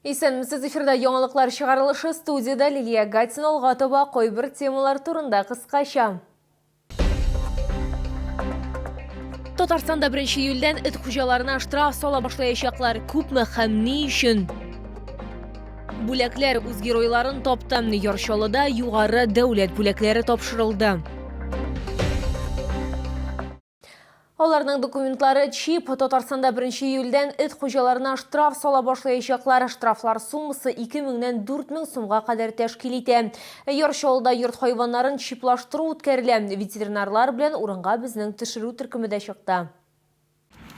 Исәнмесез, эфирда яңалыклар чыгарылышы, студияда Лилия Гатина Алгатова койбір темалар турында кыскача. Татарстанда 1 июльдән эт хуҗаларына штраф сала башлаячаклар. Күпме һәм ни өчен? Бүләкләр үз геройларын тапты. Яршалыда югары дәүләт бүләкләре тапшырылды. Аларның документлары чип. Татарстанда 1 июльдән эт хуҗаларына штраф сала башлаячаклар. Штрафлар суммасы 2000-нән 4000 сумга кадәр тәшкил итә. Яршалыда йорт хайваннарын чиплаштыру үткәрелә. Ветеринарлар белән урынга безнең төшерү төркеме дә чыкты.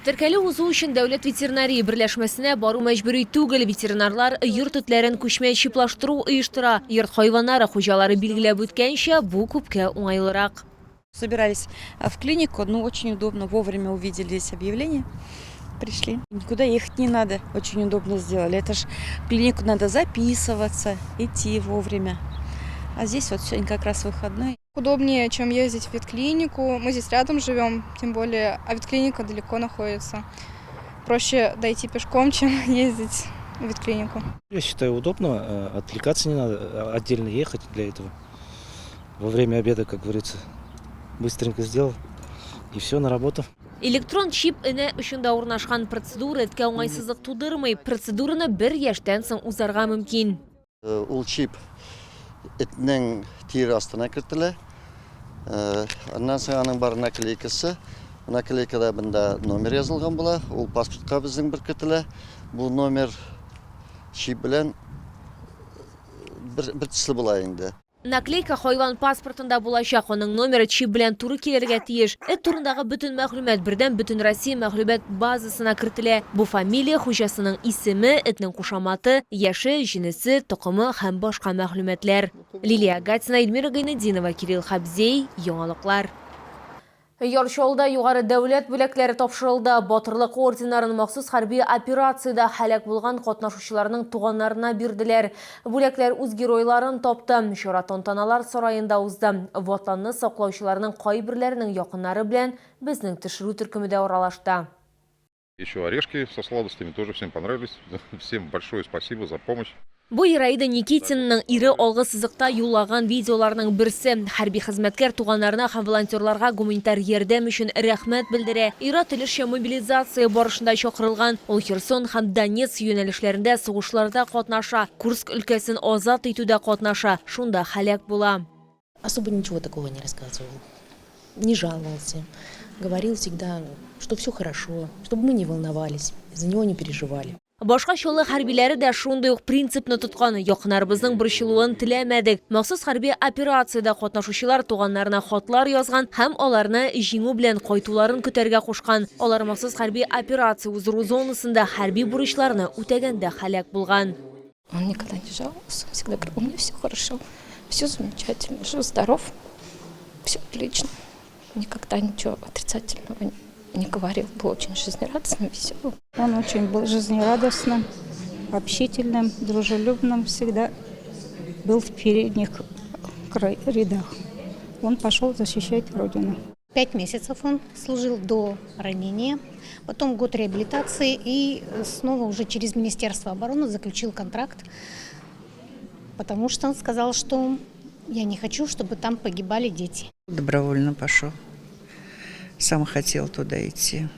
Теркәле узу өчен дәүләт ветеринария берләшмәсенә бару мәҗбүри түгел. Ветеринарлар йорт этләрен күчмә чиплаштыру оештыра. Йорт хайваннары хуҗалары билгеләп үткәнчә, бу күпкә уңайлырак. Собирались в клинику, очень удобно, вовремя увидели здесь объявление, пришли. Никуда ехать не надо, очень удобно сделали. Это ж в клинику надо записываться, идти вовремя. А здесь вот сегодня как раз выходной. Удобнее, чем ездить в ветклинику. Мы здесь рядом живем, тем более, а ветклиника далеко находится. Проще дойти пешком, чем ездить в ветклинику. Я считаю, удобно, отвлекаться не надо, отдельно ехать для этого. Во время обеда, как говорится, быстренько сделал и все, на работу. Электрон чип эне өчендә урнашкан процедура эткә уңайсызлык тудырмый. Процедураны 1 яшьтән соң узарга мөмкин. Ул чип этнең тире астына кертелә. Аннан соң аның бар наклейкасы. Наклейкада бында номер язылган була. Ул паспортка безнең бер кертелә. Бу номер чип белән бер төсле була инде. Наклейка хайван паспортында булачак, аның номеры чип белән туры килергә тиеш. Эт турындагы бөтен мәгълүмат бердән бөтен Россия мәгълүмат базасына кертелә. Бу фамилия, хуҗасының исеме, этнең кушаматы, яше, җинесе, токымы һәм башка мәгълүматлар. Лилия Гатина, Эльмира Гайнетдинова, Кирилл Хабзей, яңалыклар. Яршалда югары дәүләт бүләкләре тапшырылды. Батырлык орденнарын махсус хәрби операциядә һәлак булган катнашучыларның туганнарына бирделәр. Бүләкләр үз геройларын тапты. Чара тантаналар сараенда узды. Ватанны саклаучыларның кайберләренең якыннары белән безнең төшерү төркеме дә аралашты. Еще орешки со сладостями тоже всем понравились. Всем большое спасибо за помощь. Бу Ираида Никитинның ире алгы сызыкта юллаган видеоларның берсе. Хәрби хезмәткәр туганнарына һәм волонтерларга гуманитар ярдәм өчен рәхмәт белдерә. Ира телешчә мобилизация барышында чакырылган. Ул Херсон һәм Донецк юнәлешләрендә сугышларда катнаша. Курск өлкәсен азат итүдә катнаша. Шунда һәлак була. Особо ничего такого не рассказывал. Не жаловался. Говорил всегда, что все хорошо, чтобы мы не волновались, за него не переживали. Башка чолы хәрбиләре дә шундый ук принципны тоткан. Якыннарыбызның борчылуын теләмәдек. Махсус хәрби операциядә катнашучылар туганнарына хатлар язган һәм аларны җиңү белән кайтуларын көтәргә кушкан. Алар махсус хәрби операция узыру зонасында хәрби бурычларны үтәгәндә һәлак булган. Он никогда не жаловался, всегда говорил, у меня все хорошо, все замечательно, жив-здоров, все отлично. Никогда ничего отрицательного не говорил, был очень жизнерадостным, веселым. Он очень был жизнерадостным, общительным, дружелюбным, всегда был в передних рядах. Он пошел защищать Родину. 5 месяцев он служил до ранения, потом год реабилитации и снова уже через Министерство обороны заключил контракт, потому что он сказал, что я не хочу, чтобы там погибали дети. Добровольно пошел. Сам хотел туда идти.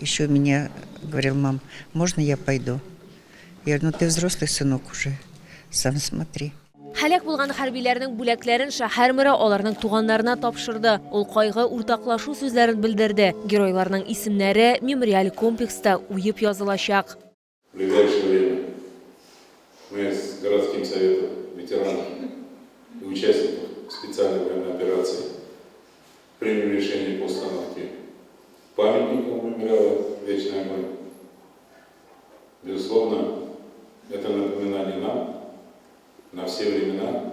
Еще меня говорил, мам, можно я пойду? Я говорю, ну ты взрослый сынок уже, сам смотри. Һәлак булган хәрбиләрнең бүләкләрен шәһәр мэры аларның туганнарына тапшырды. Ул кайгы уртаклашу сүзләрен белдерде. Геройларның исемнәре мемориаль комплекста уеп язылачак. В ближайшее время мы с городским советом ветеранов и участников специальной военной операции приняли решение по установке памятника мемориала «Вечная мать». Безусловно, это напоминание нам на все времена.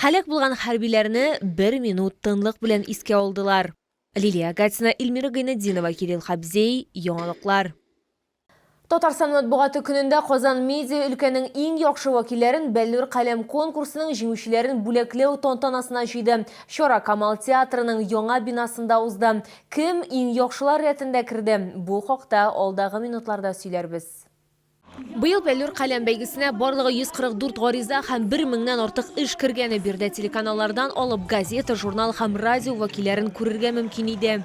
Һәлак булган хәрбиләрне 1 минут тынлык белән искә алдылар. Лилия Гатина, Эльмира Гайнетдинова, Кирилл Хабзей, яңалыклар. Татарстан матбугаты көнендә Казан медиа өлкәнең иң яхшы вакилләрен Бәллүр каләм конкурсының җиңүчеләрен бүләкләү тантанасына җыйды. Чара Камал театрының яңа бинасында узды. Кем иң яхшылар рәтендә керде? Бу хакта алдагы минутларда сөйләрбез. Быйыл Бәллүр каләм бәйгесенә барлыгы 144 гариза һәм 1000-нән артык эш кергәне бирде. Телеканаллардан алып газета, журнал һәм радио вәкилләрен күрергә мөмкин иде.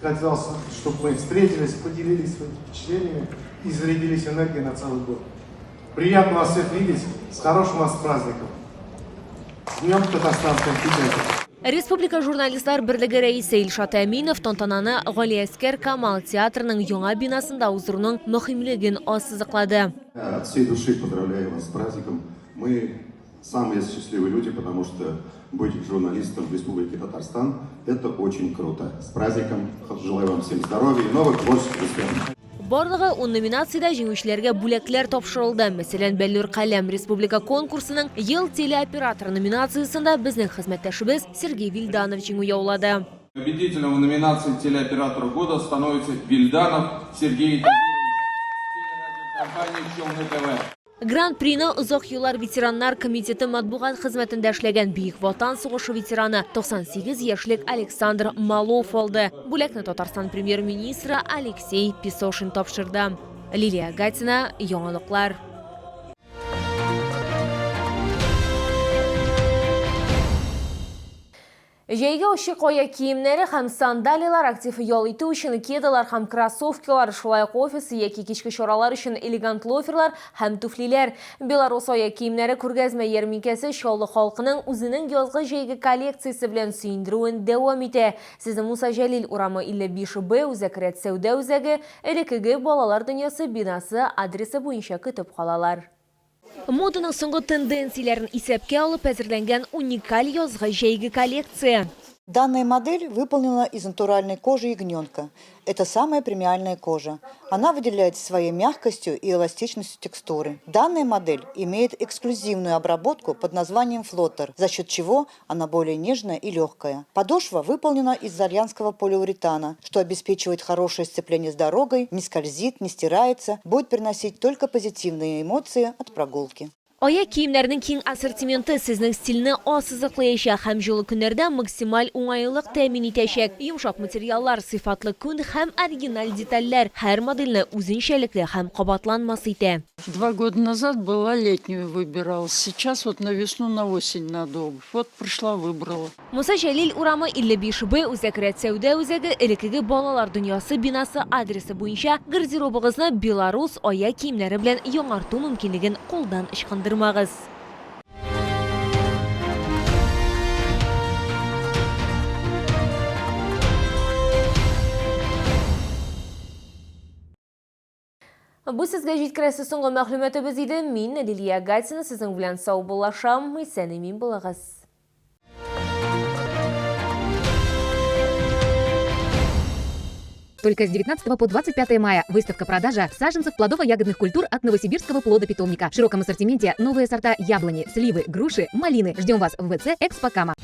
Хотелось, чтобы мы встретились, поделились своими впечатлениями и зарядились энергией на целый год. Приятно вас всех видеть. С хорошим вас праздником. С Днем Татарстанского печати. Республика журналистлар берлеге рәисе Илшат Әминов тантананы Галиәскәр Камал театрының яңа бинасында уздыруның мөһимлеген ассызыклады. От всей души поздравляю вас с праздником. Мы самые счастливые люди, потому что быть журналистом в Республике Татарстан – это очень круто. С праздником! Желаю вам всем здоровья и новых творческих успехов. Барлыгы 10 номинациядә җиңүчеләргә бүләкләр тапшырылды. Мәсәлән, Бәллүр каләм республика конкурсының ел телеоператор номинациясендә безнең хезмәттәшебез Сергей Вильданов җиңү яулады. Победителем в номинации «Телеоператор года» становится Вильданов Сергей телерадиокомпании «Челны ТВ». Гран-прины Узак еллар ветераннар комитеты матбугат хезмәтендә эшләгән Бөек Ватан сугышы ветераны 98 яшьлек Александр Малов алды. Бүләкне Татарстан премьер-министры Алексей Песошин тапшырды. Лилия Гатина, яңалыклар. Җәйге ачык аяк киемнәре һәм сандалиялар актив ял итү өчен кедалар һәм кроссовкалар, шулай ук офис яки кичке чаралар өчен элегант лоферлар һәм туфлиләр. Белорус аяк киемнәре күргәзмә ярминкәсе Чаллы халкының үзенең язгы җәйге коллекциясе белән сөендерүен дәвам итә. Сезнең Муса Җәлил урамы 55Б Үзәкрәт сәүдә үзәге элекеге балалар дөньясы бинасы адресы буенча көтеп калалар. Моданың соңгы тенденцияләрен исәпкә алып әзерләнгән уникаль язгы җәйге коллекция. Данная модель выполнена из натуральной кожи ягненка. Это самая премиальная кожа. Она выделяется своей мягкостью и эластичностью текстуры. Данная модель имеет эксклюзивную обработку под названием флоттер, за счет чего она более нежная и легкая. Подошва выполнена из итальянского полиуретана, что обеспечивает хорошее сцепление с дорогой, не скользит, не стирается, будет приносить только позитивные эмоции от прогулки. Аяк киемнәрнең киң ассортименты сезнең стильне ассызыклаячак һәм җылы көннәрдә максималь уңайлык тәэмин итәчәк. Йомшак материаллар, сыйфатлы күн һәм оригиналь детальләр һәр модельне үзенчәлекле һәм кабатланмас итә. 2 года назад была летнюю выбирала, сейчас вот на весну, на осень надо обувь. Вот пришла, выбрала. Муса Җәлил урамы 55Б Үзәкрәт сәүдә үзәге элекеге балалар дөньясы бинасы адресы буенча гардеробыгызны Белорус аяк киемнәре белән яңарту мөмкинлеген кулдан ычкындырмагыз. Бу сезгә җиткерәсе соңгы мәгълүматыбыз иде. Мин Лилия Гатина сезнең белән сау булашам. Исән-имин булыгыз. Только с 19 по 25 мая выставка-продажа саженцев плодово-ягодных культур от Новосибирского плодопитомника. В широком ассортименте новые сорта яблони, сливы, груши, малины. Ждем вас в ВЦ «Экспо Кама».